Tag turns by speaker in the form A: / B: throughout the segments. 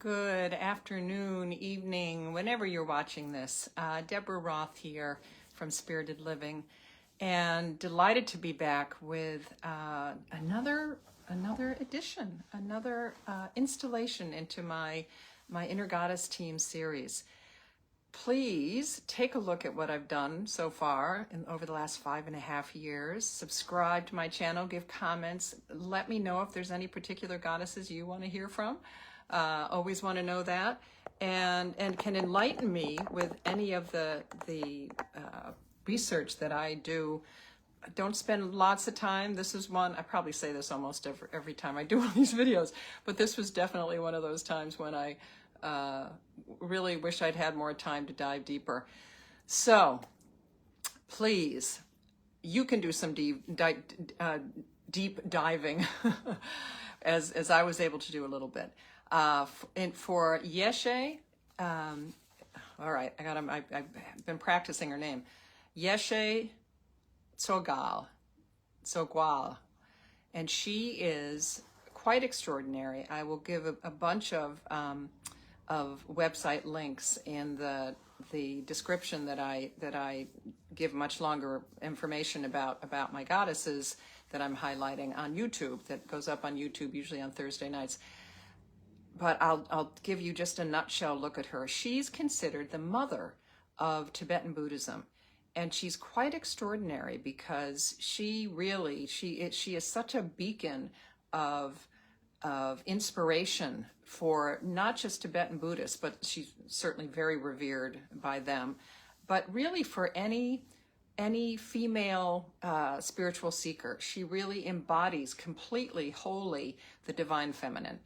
A: Good afternoon, evening, whenever you're watching this. Deborah Roth here from Spirited Living, and delighted to be back with another edition, another installation into my Inner Goddess Team series. Please take a look at what I've done so far over the last 5.5 years. Subscribe to my channel, give comments, let me know if there's any particular goddesses you want to hear from. Always want to know that, and can enlighten me with any of the research that I do. I don't spend lots of time. This is one, I probably say this almost every time I do one of these videos, but this was definitely one of those times when I really wish I'd had more time to dive deeper. So please, you can do some deep diving as I was able to do a little bit. For Yeshe, all right, I've been practicing her name, Yeshe Tsogyal, and she is quite extraordinary. I will give a bunch of website links in the description that I give much longer information about my goddesses that I'm highlighting on YouTube, that goes up on YouTube usually on Thursday nights. But I'll give you just a nutshell look at her. She's considered the mother of Tibetan Buddhism, and she's quite extraordinary because she is such a beacon of inspiration for not just Tibetan Buddhists, but she's certainly very revered by them, but really for any female spiritual seeker. She really embodies completely, wholly the divine feminine.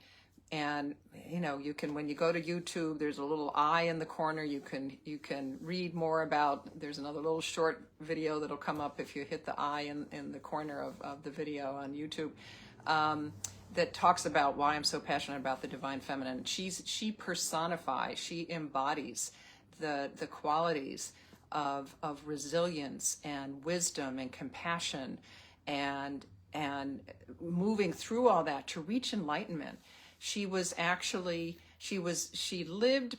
A: And you know, you can, when you go to YouTube, there's a little eye in the corner. You can read more about. There's another little short video that'll come up if you hit the eye in the corner of the video on YouTube, that talks about why I'm so passionate about the divine feminine. She personifies, she embodies the qualities of resilience and wisdom and compassion, and moving through all that to reach enlightenment. She lived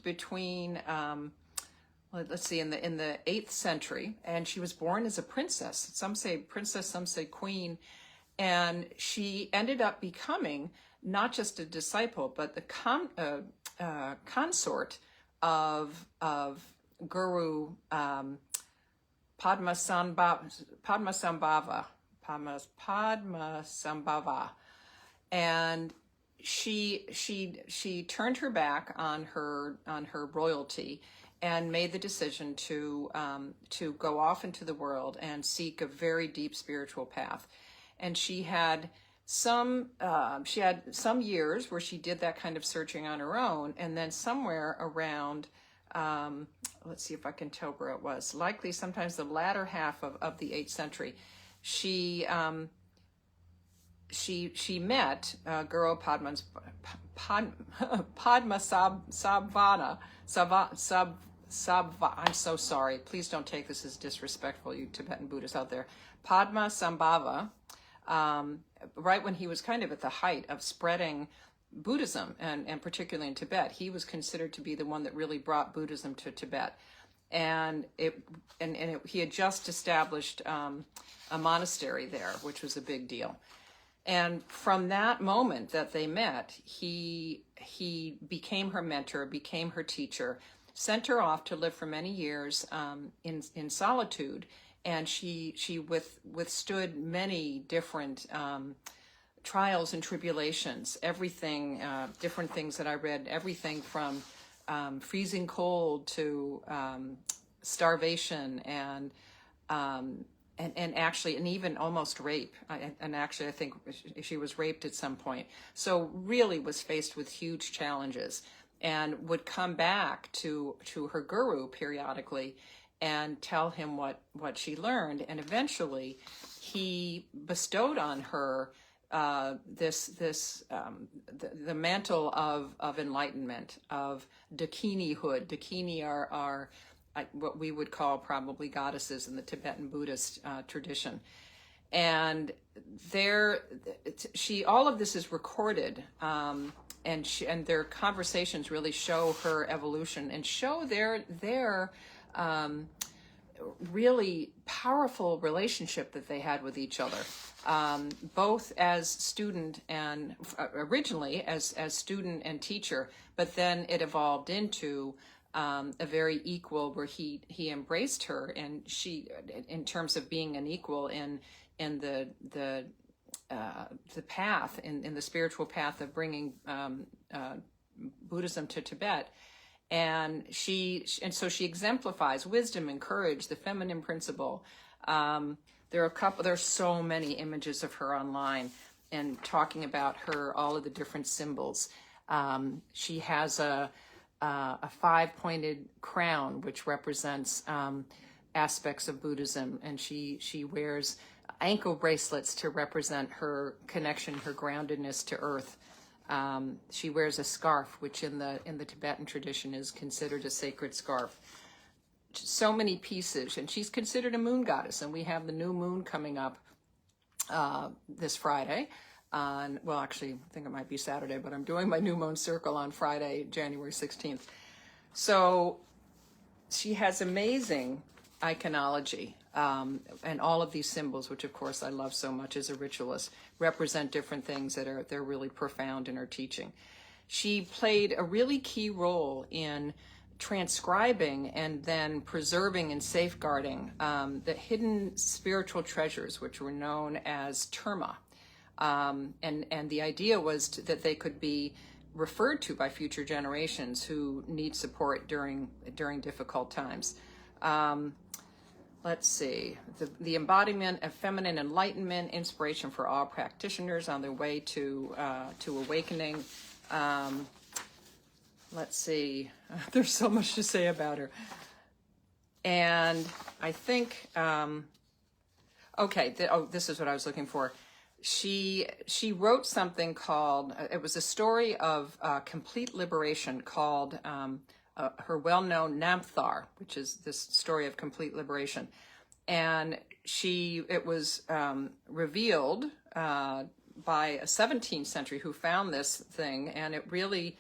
A: between, let's see, in the 8th century, and she was born as a princess. Some say princess, some say queen, and she ended up becoming not just a disciple, but the consort of Guru Padmasambhava, and she turned her back on her royalty and made the decision to go off into the world and seek a very deep spiritual path. And she had some years where she did that kind of searching on her own, and then somewhere around let's see if I can tell where it was, likely sometimes the latter half of the 8th century, she met Guru Padmasambhava. I'm so sorry. Please don't take this as disrespectful, you Tibetan Buddhists out there. Padmasambhava, right when he was kind of at the height of spreading Buddhism, and particularly in Tibet. He was considered to be the one that really brought Buddhism to Tibet. And he had just established a monastery there, which was a big deal. And from that moment that they met, he became her mentor, became her teacher, sent her off to live for many years in solitude, and she withstood many different trials and tribulations, everything, different things that I read, everything from freezing cold to starvation and even almost rape. And actually, I think she was raped at some point. So really was faced with huge challenges, and would come back to her guru periodically and tell him what she learned. And eventually he bestowed on her the mantle of enlightenment, of Dakini-hood. Dakini are what we would call probably goddesses in the Tibetan Buddhist tradition. And all of this is recorded and their conversations really show her evolution and show their really powerful relationship that they had with each other, both as student and originally as student and teacher, but then it evolved into a very equal, where he embraced her, and she, in terms of being an equal in the path, in the spiritual path of bringing Buddhism to Tibet. And so she exemplifies wisdom and courage, the feminine principle. There's so many images of her online and talking about her, all of the different symbols. She has a 5-pointed crown, which represents aspects of Buddhism, and she wears ankle bracelets to represent her connection, her groundedness to earth. She wears a scarf, which in the Tibetan tradition is considered a sacred scarf. So many pieces, and she's considered a moon goddess, and we have the new moon coming up this Friday. Well, actually, I think it might be Saturday, but I'm doing my new moon circle on Friday, January 16th. So she has amazing iconology, and all of these symbols, which of course I love so much as a ritualist, represent different things they're really profound in her teaching. She played a really key role in transcribing and then preserving and safeguarding the hidden spiritual treasures, which were known as terma. And the idea was that they could be referred to by future generations who need support during difficult times. Let's see, the embodiment of feminine enlightenment, inspiration for all practitioners on their way to awakening. Let's see, there's so much to say about her. And I think, this is what I was looking for. She wrote something called, it was a story of complete liberation called her well-known Namthar, which is this story of complete liberation. And it was revealed by a 17th century who found this thing, and it really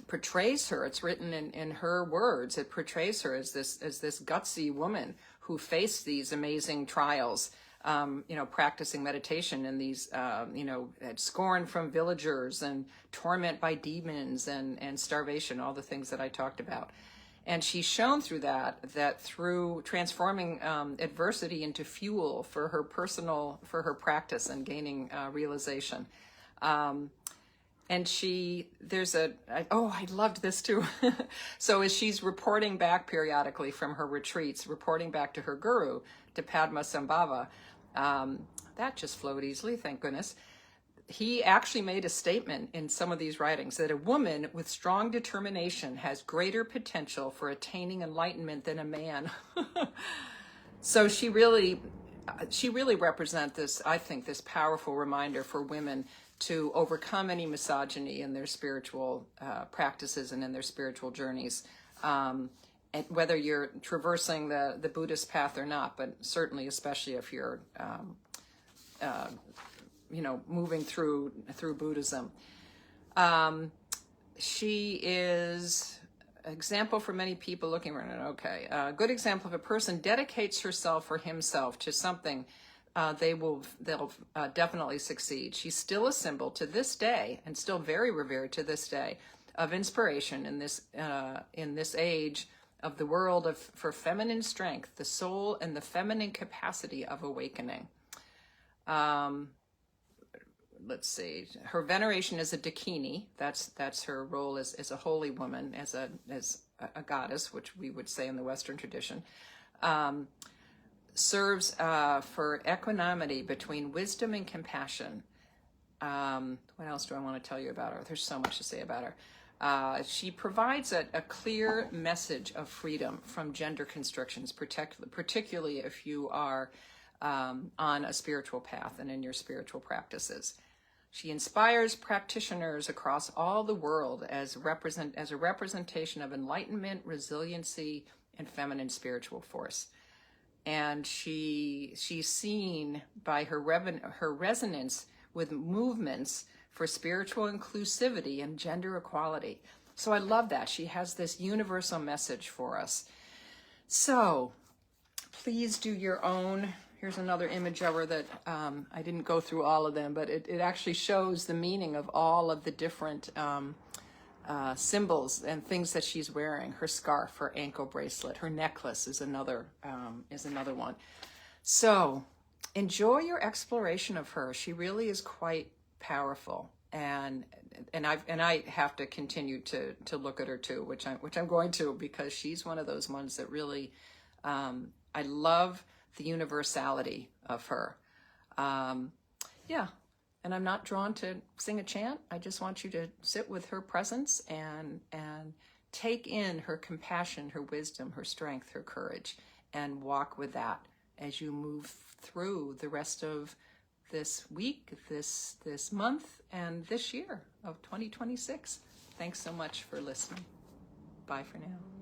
A: portrays her. It's written in her words. It portrays her as this gutsy woman who faced these amazing trials, practicing meditation in these, had scorn from villagers and torment by demons and starvation, all the things that I talked about. And she's shown through that through transforming adversity into fuel for her practice and gaining realization. And I loved this too. So as she's reporting back periodically from her retreats, reporting back to her guru, to Padmasambhava, that just flowed easily, thank goodness. He actually made a statement in some of these writings that a woman with strong determination has greater potential for attaining enlightenment than a man. So she really represents this, I think, this powerful reminder for women to overcome any misogyny in their spiritual practices and in their spiritual journeys, and whether you're traversing the Buddhist path or not, but certainly, especially if you're, moving through Buddhism. She is an example for many people looking around. Okay, a good example of a person dedicates herself or himself to something. They'll definitely succeed. She's still a symbol to this day, and still very revered to this day, of inspiration in this age of the world for feminine strength, the soul, and the feminine capacity of awakening. Let's see. Her veneration as a Dakini. That's her role as a holy woman, as a goddess, which we would say in the Western tradition. Serves for equanimity between wisdom and compassion. What else do I want to tell you about her? There's so much to say about her. She provides a clear message of freedom from gender constrictions, particularly if you are on a spiritual path and in your spiritual practices. She inspires practitioners across all the world as a representation of enlightenment, resiliency, and feminine spiritual force. And she's seen by her resonance with movements for spiritual inclusivity and gender equality. So I love that. She has this universal message for us. So please do your own. Here's another image of her that I didn't go through all of them, but it actually shows the meaning of all of the different symbols and things that she's wearing. Her scarf, her ankle bracelet, her necklace is another one. So enjoy your exploration of her. She really is quite powerful, and I have to continue to look at her too, which I'm going to, because she's one of those ones that really I love the universality of her. Yeah. And I'm not drawn to sing a chant. I just want you to sit with her presence and take in her compassion, her wisdom, her strength, her courage, and walk with that as you move through the rest of this week, this month, and this year of 2026. Thanks so much for listening. Bye for now.